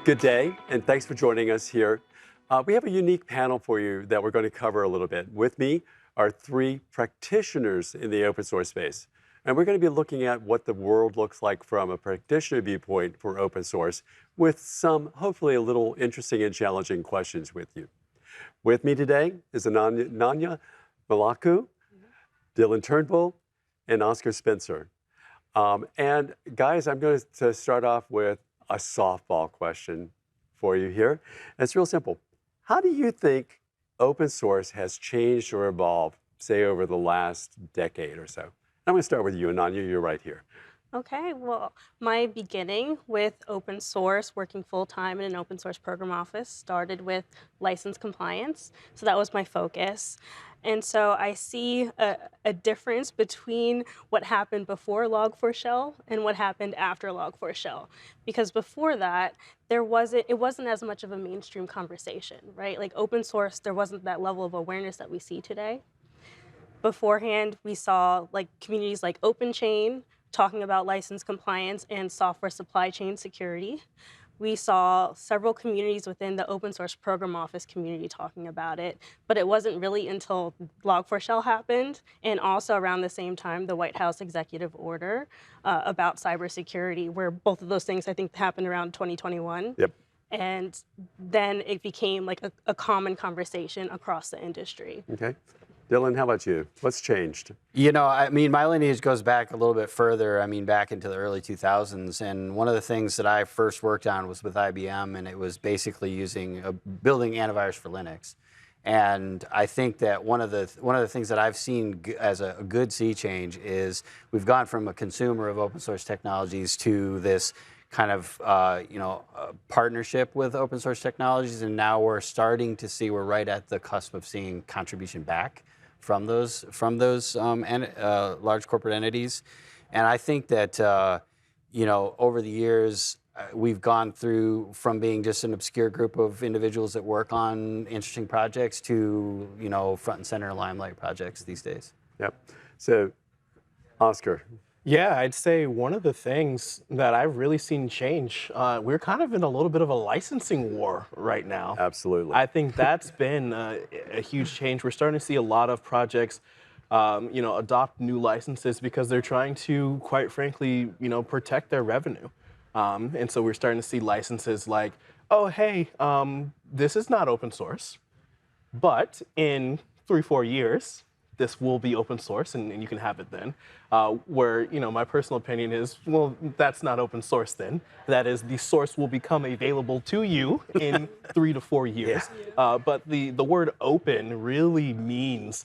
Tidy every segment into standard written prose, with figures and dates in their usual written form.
Good day, and thanks for joining us here. We have a unique panel for you that we're going to cover a little bit. With me are three practitioners in the open source space. And we're going to be looking at what the world looks like from a practitioner viewpoint for open source with some, hopefully, a little interesting and challenging questions with you. With me today is Ananya Malaku, Dylan Turnbull, and Oscar Spencer. And guys, I'm going to start off with a softball question for you here. And it's real simple. How do you think open source has changed or evolved, say, over the last decade or so? I'm going to start with you, Ananya. You're right here. Okay, well, my beginning with open source, working full-time in an open source program office, started with license compliance. So that was my focus. And so I see a difference between what happened before Log4Shell and what happened after Log4Shell. Because before that, it wasn't as much of a mainstream conversation, right? Like open source, there wasn't that level of awareness that we see today. Beforehand, we saw like communities like OpenChain talking about license compliance and software supply chain security. We saw several communities within the open source program office community talking about it, but it wasn't really until Log4Shell happened, and also around the same time, the White House executive order about cybersecurity, where both of those things, I think, happened around 2021. Yep. And then it became like a common conversation across the industry. Okay. Dylan, how about you? What's changed? You know, I mean, my lineage goes back a little bit further. I mean, back into the early 2000s. And one of the things that I first worked on was with IBM, and it was basically building antivirus for Linux. And I think that one of the things that I've seen as a good sea change is we've gone from a consumer of open source technologies to this kind of partnership with open source technologies, and now we're starting to see we're right at the cusp of seeing contribution back from those large corporate entities. And I think that over the years we've gone through from being just an obscure group of individuals that work on interesting projects to front and center limelight projects these days. Yep. So, Oscar. Yeah, I'd say one of the things that I've really seen change, we're kind of in a little bit of a licensing war right now. Absolutely. I think that's been a huge change. We're starting to see a lot of projects, adopt new licenses because they're trying to, quite frankly, protect their revenue. And so we're starting to see licenses like, oh, hey, this is not open source, but in 3-4 years, this will be open source and you can have it then. Where, my personal opinion is, well, that's not open source then. That is, the source will become available to you in 3 to 4 years. Yeah. But the word open really means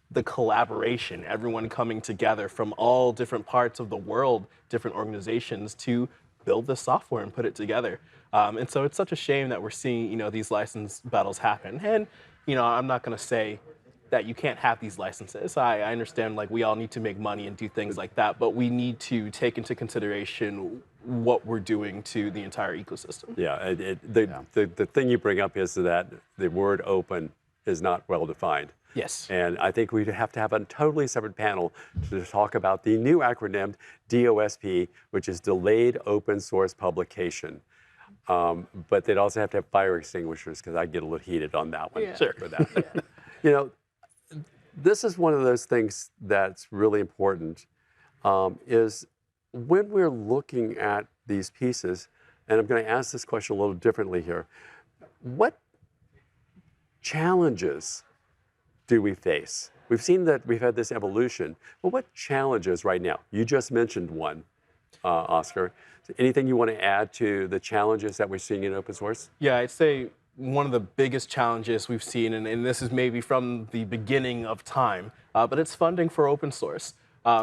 the collaboration, everyone coming together from all different parts of the world, different organizations to build the software and put it together. And so it's such a shame that we're seeing, these license battles happen. And, I'm not going to say that you can't have these licenses. I understand we all need to make money and do things like that, but we need to take into consideration what we're doing to the entire ecosystem. Yeah, the thing you bring up is that the word open is not well defined. Yes. And I think we'd have to have a totally separate panel to talk about the new acronym DOSP, which is Delayed Open Source Publication. But they'd also have to have fire extinguishers because I get a little heated on that one. Yeah. Sure. For that. This is one of those things that's really important, is when we're looking at these pieces, and I'm going to ask this question a little differently here, what challenges do we face? We've seen that we've had this evolution, but what challenges right now? You just mentioned one, Oscar. Anything you want to add to the challenges that we're seeing in open source? Yeah, I'd say one of the biggest challenges we've seen, and this is maybe from the beginning of time, but it's funding for open source.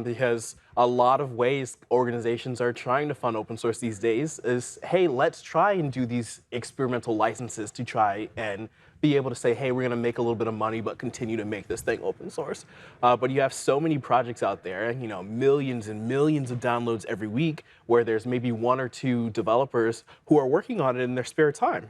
Because a lot of ways organizations are trying to fund open source these days is, hey, let's try and do these experimental licenses to try and be able to say, hey, we're going to make a little bit of money, but continue to make this thing open source. But you have so many projects out there, millions and millions of downloads every week, where there's maybe 1 or 2 developers who are working on it in their spare time.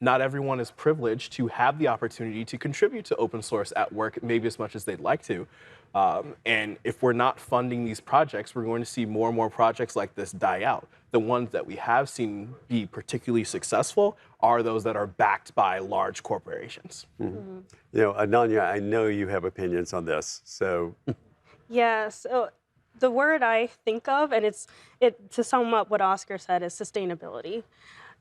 Not everyone is privileged to have the opportunity to contribute to open source at work, maybe as much as they'd like to. And if we're not funding these projects, we're going to see more and more projects like this die out. The ones that we have seen be particularly successful are those that are backed by large corporations. You know, Ananya, I know you have opinions on this, so Yeah, so the word I think of, and to sum up what Oscar said, is sustainability.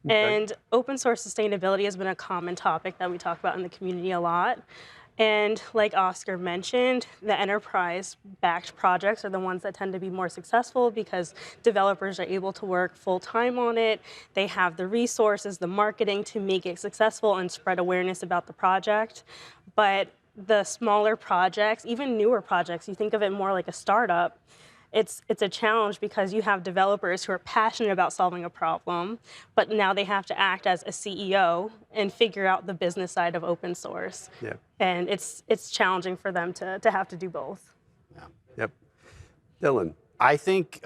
And open source sustainability has been a common topic that we talk about in the community a lot. And like Oscar mentioned, the enterprise-backed projects are the ones that tend to be more successful because developers are able to work full-time on it. They have the resources, the marketing to make it successful and spread awareness about the project. But the smaller projects, even newer projects, you think of it more like a startup, it's a challenge because you have developers who are passionate about solving a problem, but now they have to act as a CEO and figure out the business side of open source. yeah. And it's challenging for them to have to do both. Yep. Dylan. I think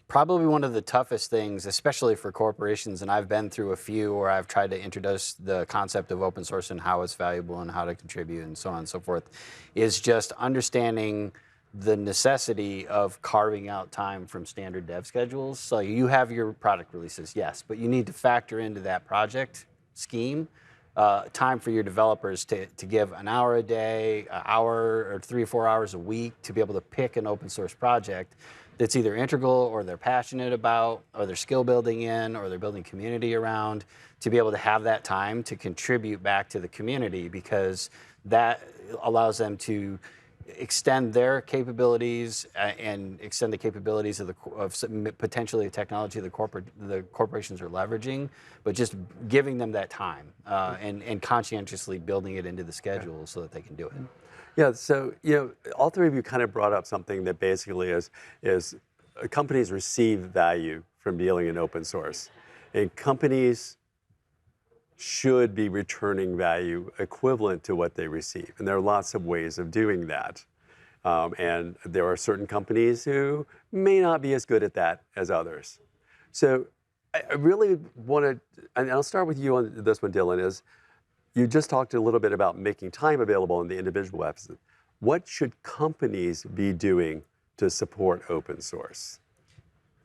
probably one of the toughest things, especially for corporations, and I've been through a few where I've tried to introduce the concept of open source and how it's valuable and how to contribute and so on and so forth, is just understanding the necessity of carving out time from standard dev schedules. So you have your product releases, yes, but you need to factor into that project scheme time for your developers to give an hour a day, an hour or 3 or 4 hours a week to be able to pick an open source project that's either integral or they're passionate about or they're skill building in or they're building community around, to be able to have that time to contribute back to the community, because that allows them to extend their capabilities and extend the capabilities of potentially the technology the corporations are leveraging, but just giving them that time and conscientiously building it into the schedule so that they can do it. Yeah, so all three of you kind of brought up something that basically is companies receive value from dealing in open source, and companies should be returning value equivalent to what they receive. And there are lots of ways of doing that. And there are certain companies who may not be as good at that as others. So I really want to, and I'll start with you on this one, Dylan, is you just talked a little bit about making time available in the individual apps. What should companies be doing to support open source?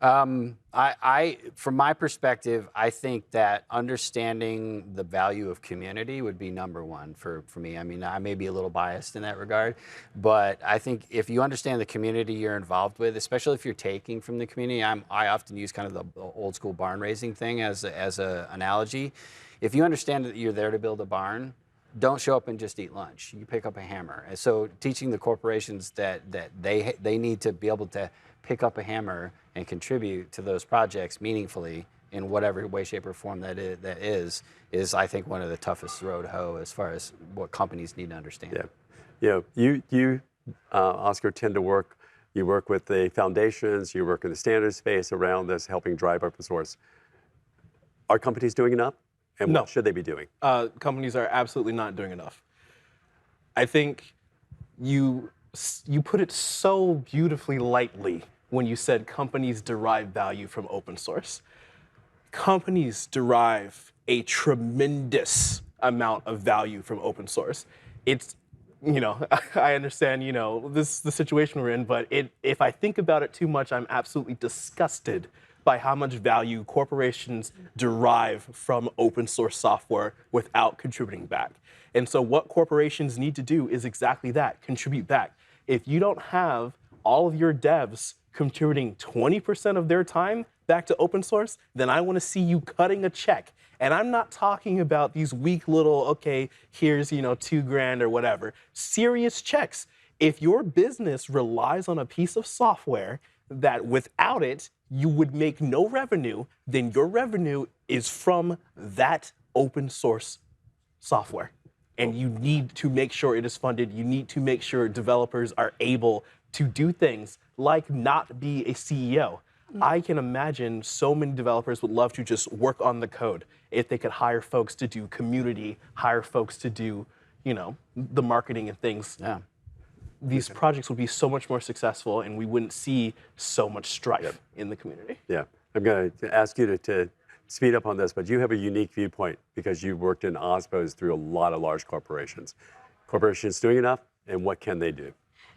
From my perspective, I think that understanding the value of community would be number one for me. I mean, I may be a little biased in that regard, but I think if you understand the community you're involved with, especially if you're taking from the community, I often use kind of the old school barn raising thing as an analogy. If you understand that you're there to build a barn, don't show up and just eat lunch. You pick up a hammer. And so teaching the corporations that they need to be able to pick up a hammer and contribute to those projects meaningfully in whatever way, shape, or form that is I think one of the toughest road to hoe as far as what companies need to understand. Yeah, you Oscar, tend to work with the foundations, you work in the standards space around this, helping drive open source. Are companies doing enough? And No. What should they be doing? Companies are absolutely not doing enough. I think you put it so beautifully lightly when you said companies derive value from open source. Companies derive a tremendous amount of value from open source. It's, I understand, this is the situation we're in, but if I think about it too much, I'm absolutely disgusted by how much value corporations derive from open source software without contributing back. And so what corporations need to do is exactly that, contribute back. If you don't have all of your devs contributing 20% of their time back to open source, then I want to see you cutting a check. And I'm not talking about these weak little, okay, here's, $2,000 or whatever. Serious checks. If your business relies on a piece of software that without it, you would make no revenue, then your revenue is from that open source software. And you need to make sure it is funded. You need to make sure developers are able to do things like not be a CEO. I can imagine so many developers would love to just work on the code if they could hire folks to do community, hire folks to do, the marketing and things. Yeah. These projects would be so much more successful and we wouldn't see so much strife in the community. Yeah, I'm going to ask you to speed up on this, but you have a unique viewpoint because you've worked in OSPOs through a lot of large corporations. Corporations doing enough, and what can they do?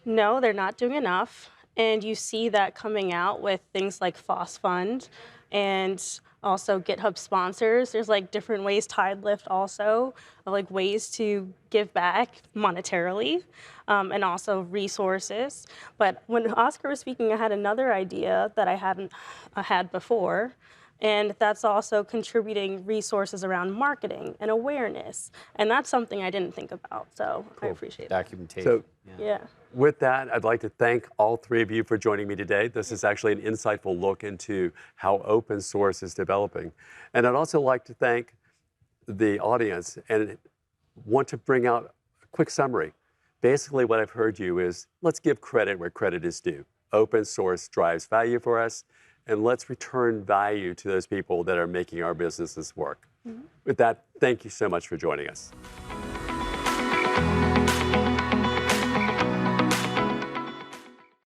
No, they're not doing enough. And you see that coming out with things like FOSS Fund and also GitHub sponsors. There's like different ways, Tide Lift also, of like ways to give back monetarily and also resources. But when Oscar was speaking, I had another idea that I hadn't had before. And that's also contributing resources around marketing and awareness. And that's something I didn't think about. So I appreciate that. Documentation. So Yeah. with that, I'd like to thank all three of you for joining me today. This is actually an insightful look into how open source is developing. And I'd also like to thank the audience and want to bring out a quick summary. Basically, what I've heard you is, let's give credit where credit is due. Open source drives value for us, and let's return value to those people that are making our businesses work. With that, thank you so much for joining us.